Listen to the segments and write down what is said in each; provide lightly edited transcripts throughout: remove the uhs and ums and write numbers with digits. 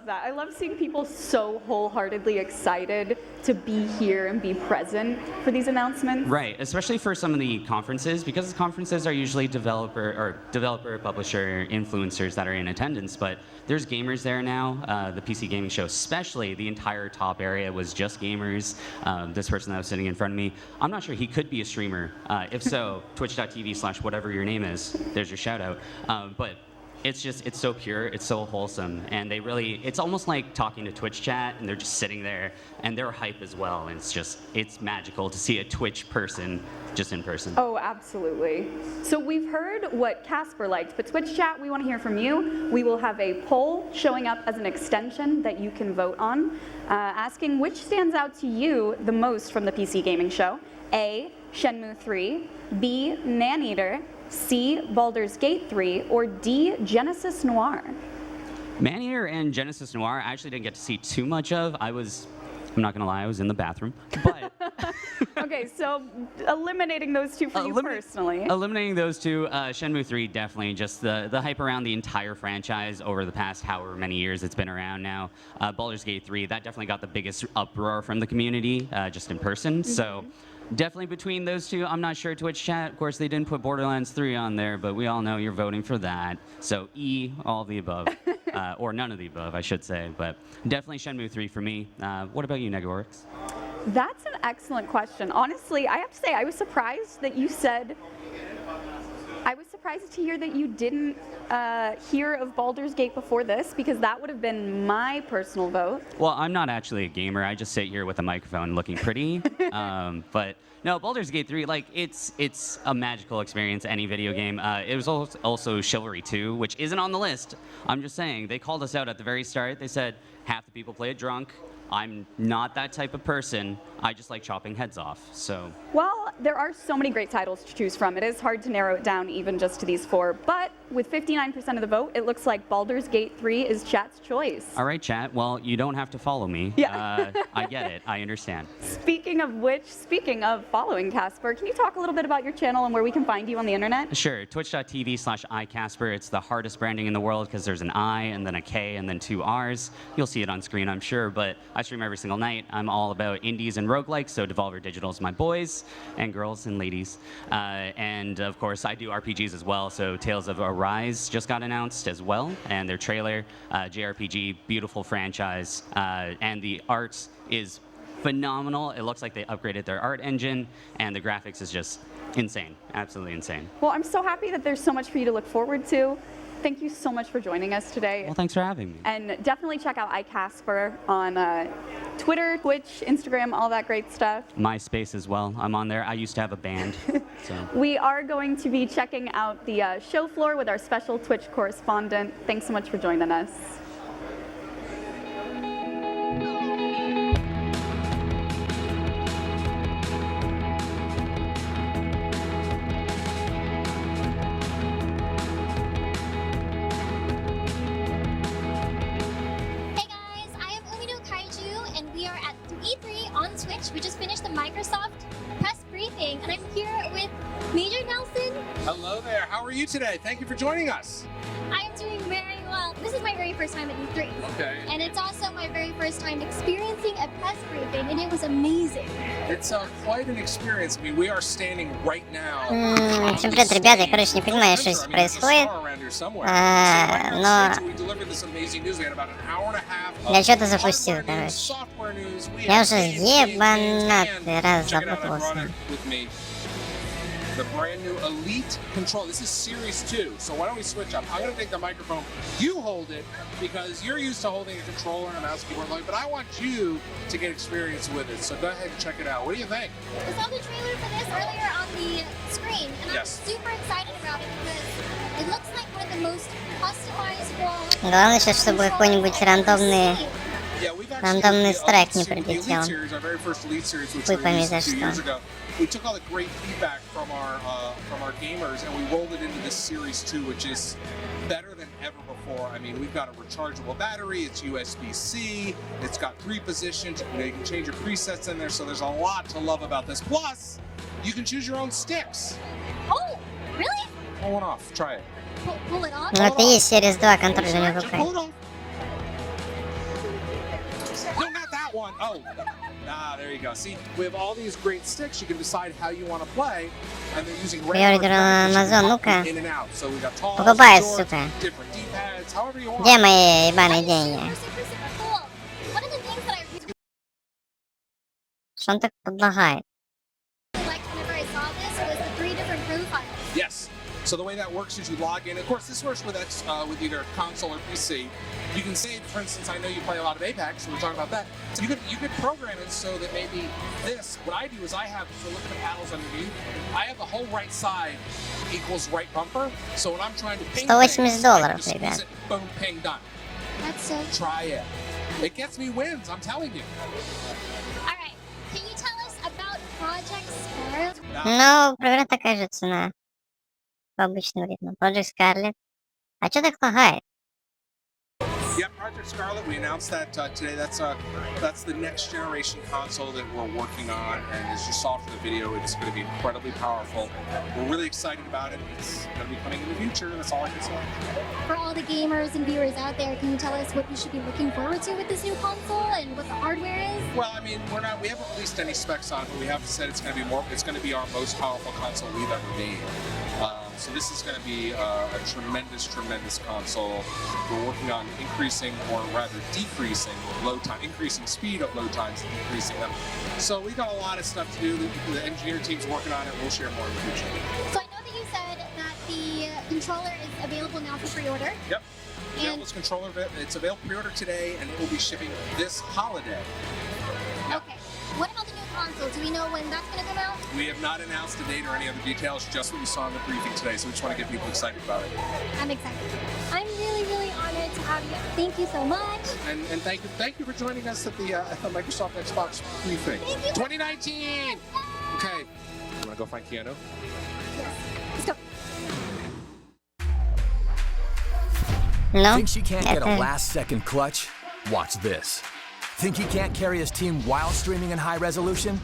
That. I love seeing people so wholeheartedly excited to be here and be present for these announcements. Right, especially for some of the conferences, because conferences are usually developer, publisher, influencers that are in attendance, but there's gamers there now. The PC gaming show, especially, the entire top area was just gamers. This person that was sitting in front of me, I'm not sure, he could be a streamer. If so, twitch.tv/whatever your name is, there's your shout out. But it's so pure, it's so wholesome, and it's almost like talking to Twitch chat, and they're just sitting there, and they're hype as well, and it's magical to see a Twitch person just in person. Oh, absolutely. So we've heard what Casper liked, but Twitch chat, we want to hear from you. We will have a poll showing up as an extension that you can vote on, asking which stands out to you the most from the PC gaming show. A, Shenmue 3, B, Maneater, C, Baldur's Gate 3, or D, Genesis Noir? Maneater and Genesis Noir I actually didn't get to see too much of. I'm not going to lie, I was in the bathroom. But Okay, so eliminating those two for you personally. Eliminating those two, Shenmue 3 definitely, just the hype around the entire franchise over the past however many years it's been around now. Baldur's Gate 3, that definitely got the biggest uproar from the community just in person. So definitely between those two. I'm not sure Twitch chat. Of course, they didn't put Borderlands 3 on there, but we all know you're voting for that. So E, all of the above. Or none of the above, I should say. But definitely Shenmue 3 for me. What about you, Negorix? That's an excellent question. Honestly, I have to say, I was surprised that you said... I was surprised to hear that you didn't hear of Baldur's Gate before this, because that would have been my personal vote. Well, I'm not actually a gamer. I just sit here with a microphone looking pretty. But no, Baldur's Gate 3, like, it's a magical experience, any video game. It was also Chivalry 2, which isn't on the list. I'm just saying, they called us out at the very start. They said, half the people play it drunk. I'm not that type of person. I just like chopping heads off, so. Well, there are so many great titles to choose from. It is hard to narrow it down even just to these four, but with 59% of the vote, it looks like Baldur's Gate 3 is chat's choice. All right, chat. Well, you don't have to follow me. Yeah. I get it. I understand. Speaking of following Casper, can you talk a little bit about your channel and where we can find you on the internet? Sure. Twitch.tv/iCasper. It's the hardest branding in the world because there's an I and then a K and then two R's. You'll see it on screen, I'm sure, but I stream every single night. I'm all about indies and roguelikes, so Devolver Digital's my boys and girls and ladies. And of course, I do RPGs as well, so Tales of Arise just got announced as well, and their trailer, JRPG, beautiful franchise, and the art is phenomenal. It looks like they upgraded their art engine, and the graphics is just insane, absolutely insane. Well, I'm so happy that there's so much for you to look forward to. Thank you so much for joining us today. Well, thanks for having me. And definitely check out iCasper on Twitter, Twitch, Instagram, all that great stuff. MySpace as well. I'm on there. I used to have a band. So. We are going to be checking out the show floor with our special Twitch correspondent. Thanks so much for joining us. We just finished the Microsoft press briefing, and I'm here with Major Nelson. Hello there. How are you today? Thank you for joining us. I'm doing very well. This is my very first time at E3. Okay. And it's also my very first time experiencing a press briefing, and it was amazing. It's quite an experience. I mean, we are standing right now. Всем привет, ребята. Я, короче, не понимаю, что здесь происходит. Но я что-то запустил, короче. Я уже ебанатый раз запутался. The brand new Elite control. This is Series 2, so why don't we switch up? I'm going to take the microphone. You hold it because you're used to holding a controller and a mouse keyboard, but I want you to get experience with it. So go ahead and check it out. What do you think? I saw the trailer for this earlier on the screen, and I'm super excited about it because it looks like one of the most customizable. Главное сейчас, чтобы какой-нибудь рандомный страйк не прилетел. Хуй пойми за что. We took all the great feedback from our gamers and we rolled it into this Series 2, which is better than ever before. I mean, we've got a rechargeable battery, it's USB-C, it's got 3 positions, you can change your presets in there, so there's a lot to love about this. Plus, you can choose your own sticks. Oh, really? Pull one off, try it. Pull it off? Ну это и есть Series 2 контроль у него такой. that one. Oh, there you go. See, we have all these great sticks. You can decide how you want to play, and they're using Приоритер Амазон, ну-ка. in and out. So we got tall, Покупай, short, сука. different D-pads, however you want. Где мои ебаные That is деньги? super cool. One of the things that I really Что он так подлагает? liked whenever I saw this was the 3 different profiles. Yes. So the way that works is you log in. Of course, this works with with either console or PC. You can say, for instance, I know you play a lot of Apex, so we're talking about that. So you could program it so that maybe this. What I do is I have, so look at the paddles underneath. I have the whole right side equals right bumper. So when I'm trying to ping $180, things, I can just ребят. squeeze it, boom, ping, done. That's so cool. Try it. It gets me wins. I'm telling you. All right. Can you tell us about Project Sparrow? Ну, примерно такая же цена. По обычному ритму. Project Scarlet. А чё так лагает? Yeah, Project Scarlet. We announced that today. That's the next generation console that we're working on, and as you saw from the video, it's going to be incredibly powerful. We're really excited about it. It's going to be coming in the future. That's all I can say. For all the gamers and viewers out there, can you tell us what we should be looking forward to with this new console and what the hardware is? Well, I mean, we haven't released any specs on it, but we have said it's going to be It's going to be our most powerful console we've ever made. So this is going to be a tremendous console. We're working on increasing, or rather decreasing, load time, increasing speed of load times, and decreasing them. So we got a lot of stuff to do. The engineer team's working on it. We'll share more in the future. So I know that you said that the controller is available now for pre-order. Yep. It's available pre-order today, and it will be shipping this holiday. Yep. Okay. What about the new console? Do we know when that's going to come out? We have not announced a date or any other details, just what you saw in the briefing today, so we just want to get people excited about it. I'm excited. I'm really, really honored to have you. Thank you so much. And thank you for joining us at the Microsoft Xbox briefing. 2019! Okay. You want to go find Keanu? Yes. Let's go. Ну, Think she can't get a это... last-second clutch? Watch this. Think he can't carry his team while streaming in high resolution?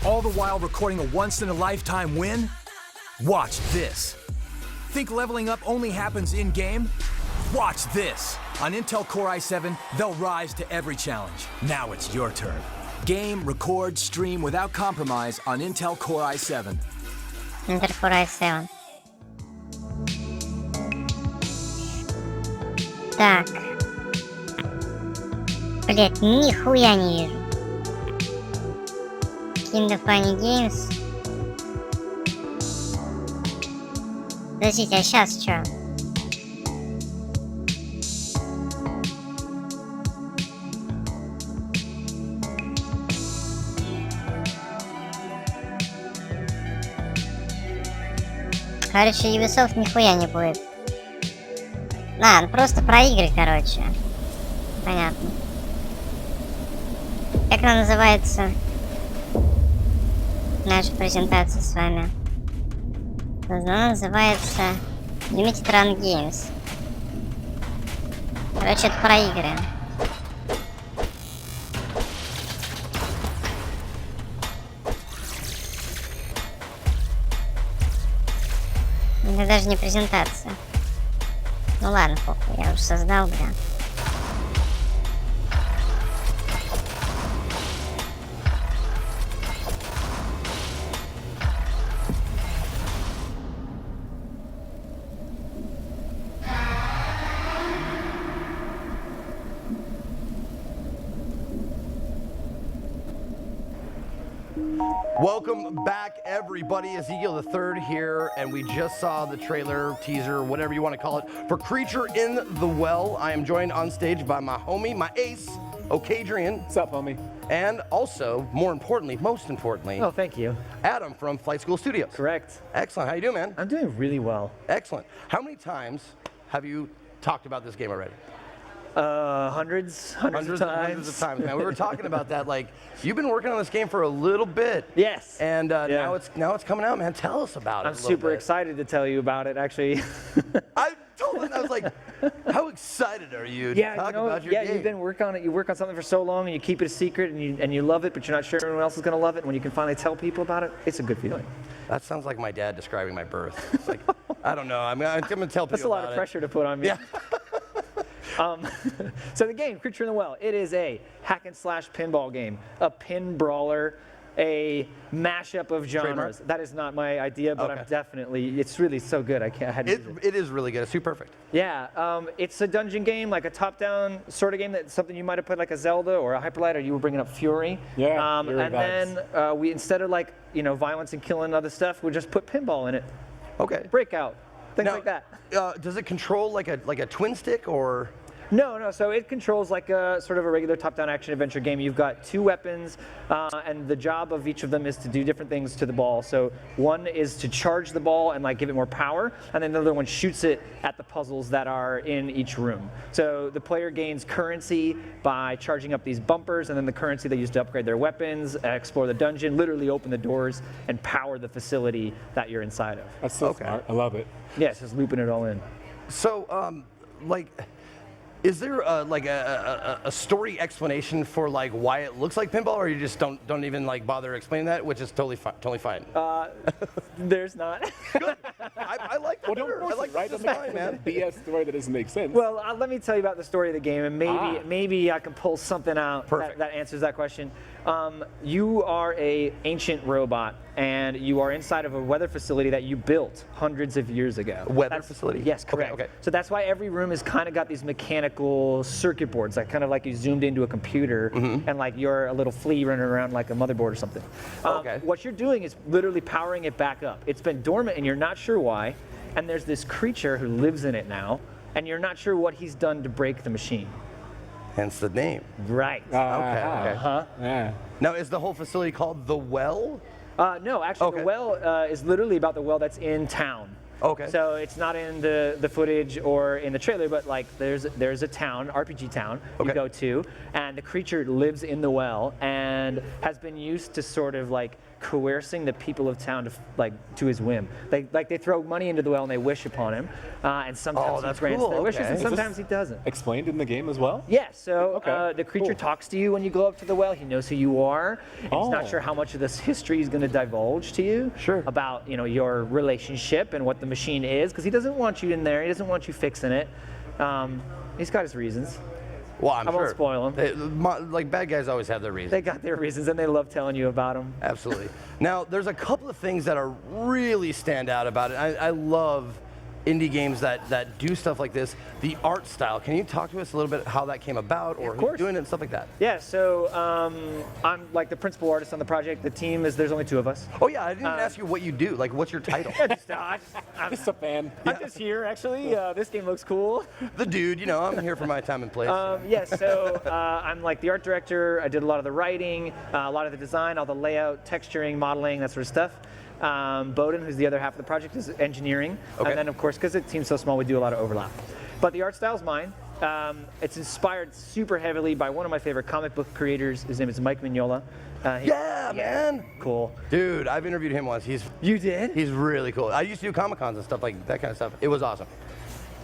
All the while recording a once-in-a-lifetime win? Watch this. Think leveling up only happens in-game? Watch this. On Intel Core i7, they'll rise to every challenge. Now it's your turn. Game, record, stream without compromise on Intel Core i7. Intel Core i7. Так. Блять, нихуя не вижу. Kind of Funny Games. Подождите, а сейчас что? Короче, Ubisoft нихуя не будет. Ну просто про игры, короче. Понятно. Как она называется? Наша презентация с вами. Она называется Limited Run Games. Короче, это про игры. Это даже не презентация. Ну ладно, похуй, я уже создал, бля. Welcome back, everybody. Ezekiel the Third here, and we just saw the trailer, teaser, whatever you want to call it, for Creature in the Well. I am joined on stage by my homie, my ace, Okadrian. What's up, homie? And also, most importantly, Oh, thank you. Adam from Flight School Studios. Correct. Excellent. How you doing, man? I'm doing really well. Excellent. How many times have you talked about this game already? Hundreds of times. Man, we were talking about that. Like, you've been working on this game for a little bit. Yes. And Yeah. now it's coming out, man. Tell us about it. I'm super excited to tell you about it, actually. I told him, I was like, how excited are you to talk about your game? You've been working on it. You work on something for so long, and you keep it a secret, and you love it, but you're not sure everyone else is going to love it. When you can finally tell people about it, it's a good feeling. That sounds like my dad describing my birth. It's like, I don't know. I'm going to tell people That's a lot about of pressure to put on me. Yeah. So the game, Creature in the Well, it is a hack and slash pinball game, a pin brawler, a mashup of genres. Trademark? That is not my idea, but Okay. I'm definitely, it's really so good. I had to use it. It is really good. It's too perfect. Yeah, it's a dungeon game, like a top-down sort of game. That's something you might have played like a Zelda or a Hyperlight, or you were bringing up Fury. Yeah, Fury and vibes. then we, instead of like, violence and killing other stuff, we just put pinball in it. Okay. Breakout, things Now, like that. Does it control like a twin stick or? No, so it controls like a sort of a regular top-down action adventure game. You've got 2 weapons, and the job of each of them is to do different things to the ball. So one is to charge the ball and like give it more power, and then the other one shoots it at the puzzles that are in each room. So the player gains currency by charging up these bumpers, and then the currency they use to upgrade their weapons, explore the dungeon, literally open the doors, and power the facility that you're inside of. That's so smart. I love it. Yeah, it's just looping it all in. So, is there like a story explanation for like why it looks like pinball, or you just don't even like bother explaining that, which is totally fine. There's not. Good. I like that. Well, don't better. force I like it, right? this Don't fine, make man. a BS story that doesn't make sense. Well, let me tell you about the story of the game, and maybe I can pull something out that answers that question. You are a ancient robot, and you are inside of a weather facility that you built hundreds of years ago. Weather facility? Yes, correct. Okay. So that's why every room has kind of got these mechanical circuit boards, like kind of like you zoomed into a computer, and like you're a little flea running around like a motherboard or something. Okay. What you're doing is literally powering it back up. It's been dormant, and you're not sure why. And there's this creature who lives in it now, and you're not sure what he's done to break the machine. Hence the name. Right. Okay. Yeah. Now, is the whole facility called the Well? No, actually, Okay. the well is literally about the well that's in town. Okay. So it's not in the footage or in the trailer, but like there's a town, RPG town, Okay. you go to, and the creature lives in the well and has been used to sort of like coercing the people of town to his whim. They throw money into the well and they wish upon him, and sometimes he that's grants cool. their wishes, Okay. and Is sometimes he doesn't. Explained in the game as well? Yeah, so Okay, the creature cool. talks to you when you go up to the well. He knows who you are. And he's not Oh. sure how much of this history he's going to divulge to you. Sure. About your relationship and what the machine is, because he doesn't want you in there. He doesn't want you fixing it. He's got his reasons. Well, I'm I sure. won't spoil 'em. Like bad guys always have their reasons. They got their reasons, and they love telling you about them. Absolutely. Now, there's a couple of things that are really stand out about it. I love indie games that do stuff like this. The art style. Can you talk to us a little bit how that came about, or who's course. doing it and stuff like that? Yeah, so I'm like the principal artist on the project. The team there's only 2 of us. Oh yeah, I didn't even ask you what you do. Like, what's your title? I'm Just a fan. just here, actually. This game looks cool. The dude. I'm here for my time and place. Yes, so I'm like the art director. I did a lot of the writing, a lot of the design, all the layout, texturing, modeling, that sort of stuff. Bowden, who's the other half of the project, is engineering. Okay. And then, of course, because the team's so small, we do a lot of overlap. But the art style's mine. It's inspired super heavily by one of my favorite comic book creators. His name is Mike Mignola. Yeah, man. Cool. Dude, I've interviewed him once. You did? He's really cool. I used to do Comic-Cons and stuff like that kind of stuff. It was awesome.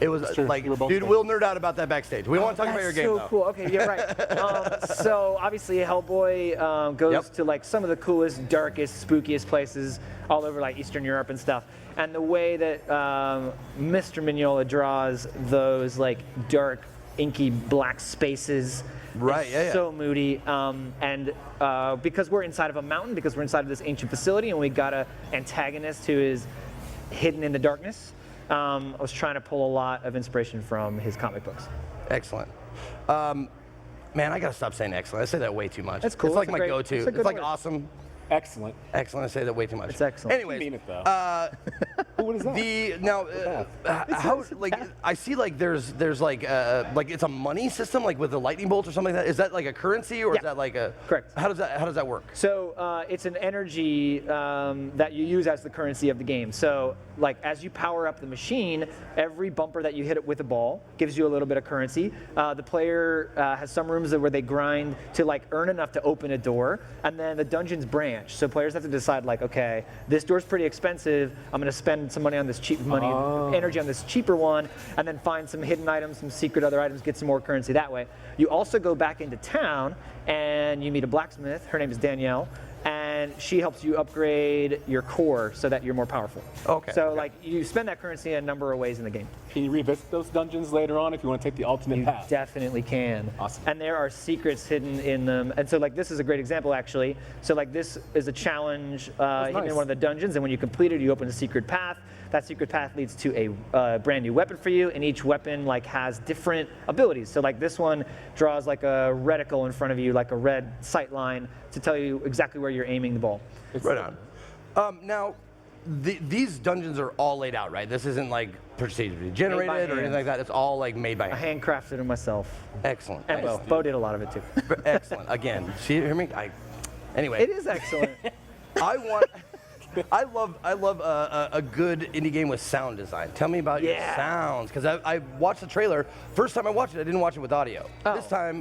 It was true. like, We were both dude, there. we'll nerd out about that backstage. We don't want to talk about your That's game so though. cool. Okay, yeah, right. So obviously Hellboy goes Yep. to like some of the coolest, darkest, spookiest places all over like Eastern Europe and stuff. And the way that Mr. Mignola draws those like dark, inky black spaces. Right, is yeah. So moody. And because we're inside of a mountain, because we're inside of this ancient facility, and we got an antagonist who is hidden in the darkness. I was trying to pull a lot of inspiration from his comic books. Excellent. Man, I gotta stop saying excellent. I say that way too much. That's cool. It's like That's my a great- go-to. it's a It's good like word. awesome. Excellent. Excellent. I say that way too much. It's excellent. Anyways, You mean it though. What is that? the now how like I see like there's like it's a money system like with the lightning bolts or something like that. Is that like a currency or is Yeah. that like a Correct. How does that work? So it's an energy that you use as the currency of the game. So like as you power up the machine, every bumper that you hit it with a ball gives you a little bit of currency. The player has some rooms where they grind to like earn enough to open a door, and then the dungeons branch. So players have to decide like, okay, this door's pretty expensive. I'm going to spend some money on this energy on this cheaper one, and then find some hidden items, some secret other items, get some more currency that way. You also go back into town and you meet a blacksmith. Her name is Danielle. And and she helps you upgrade your core so that you're more powerful. Okay. So like you spend that currency in a number of ways in the game. Can you revisit those dungeons later on if you want to take the ultimate You path? definitely can. Awesome. And there are secrets hidden in them. And so like this is a great example actually. So like this is a challenge hidden in nice. one of the dungeons, and when you complete it, you open a secret path. That secret path leads to a brand new weapon for you, and each weapon like has different abilities. So like this one draws like a reticle in front of you, like a red sight line to tell you exactly where you're aiming the ball. Right on. Now, these dungeons are all laid out, right? This isn't like procedurally generated or anything hand. like that. It's all like made by I hand. handcrafted it myself. Excellent. And Bo. Bo did a lot of it too. Excellent. Again, see, hear me? Anyway. It is excellent. I love a good indie game with sound design. Tell me about your sounds, because I watched the trailer. First time I watched it, I didn't watch it with audio. Oh. This time